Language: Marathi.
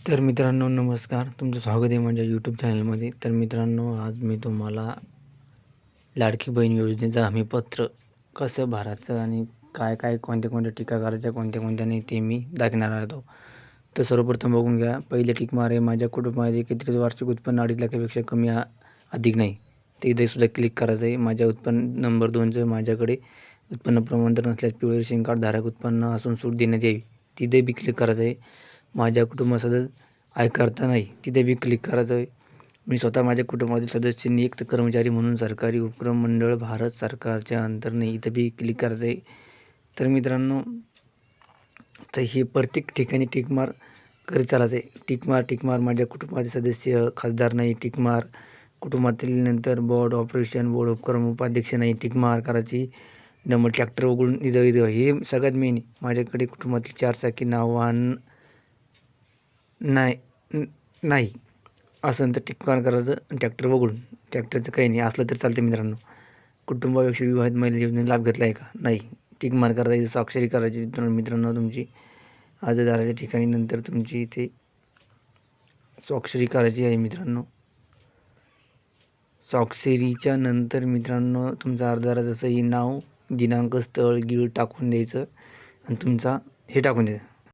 तर मित्रांनो नमस्कार. तुमचं स्वागत आहे माझ्या यूट्यूब चॅनलमध्ये. तर मित्रांनो आज मी तुम्हाला लाडकी बहीण योजनेचं हमीपत्र कसं भरायचं आणि काय काय कोणत्या टीका करायच्या कोणत्या नाही ते मी दाखवणार आहे. तर सर्वप्रथम बघून घ्या. पहिले टिक मार आहे माझ्या कुटुंबामध्ये किती वार्षिक उत्पन्न 2.5 लाखापेक्षा कमी अधिक नाही. ते इथे सुद्धा क्लिक करायचं आहे. माझ्या उत्पन्न नंबर 2चं माझ्याकडे उत्पन्न प्रमाणपत्र नसल्यास पिवळे रेशन कार्ड धारक उत्पन्न असून सूट देण्यात यावी. तिथे बी क्लिक करायचं आहे. माझ्या कुटुंबासोबत आयकरता नाही तिथे बी क्लिक करायचं आहे. मी स्वतः माझ्या कुटुंबातील सदस्य नियुक्त कर्मचारी म्हणून सरकारी उपक्रम मंडळ भारत सरकारच्या अंतर नाही इथं बी क्लिक करायचं आहे. तर मित्रांनो तर हे प्रत्येक ठिकाणी टिकमार करीत चालायचं आहे. टिकमार माझ्या कुटुंबाचे सदस्य खासदार नाही टिकमार, कुटुंबातील नंतर बोर्ड ऑपरेशन बोर्ड उपक्रम उपाध्यक्ष नाही टिकमार करायची. नंबर ट्रॅक्टर उघडून इथं हे सगळ्यात मेन माझ्याकडे कुटुंबातील 4 चाकी नाव नाही असं तर टिकमार करायचं आणि ट्रॅक्टर वगळून. ट्रॅक्टरचं काही नाही असलं तर चालतं मित्रांनो. कुटुंबापेक्षा विवाहित महिला योजनेचा लाभ घेतला आहे का नाही टिकमार करायची. स्वाक्षरी करायची मित्रांनो तुमची अर्जदाराच्या ठिकाणी. नंतर तुमची इथे स्वाक्षरी करायची आहे मित्रांनो. स्वाक्षरीच्या नंतर मित्रांनो तुमचा अर्जदाराचं सही नाव दिनांक स्थळ गीळ टाकून द्यायचं आणि तुमचा हे टाकून द्यायचं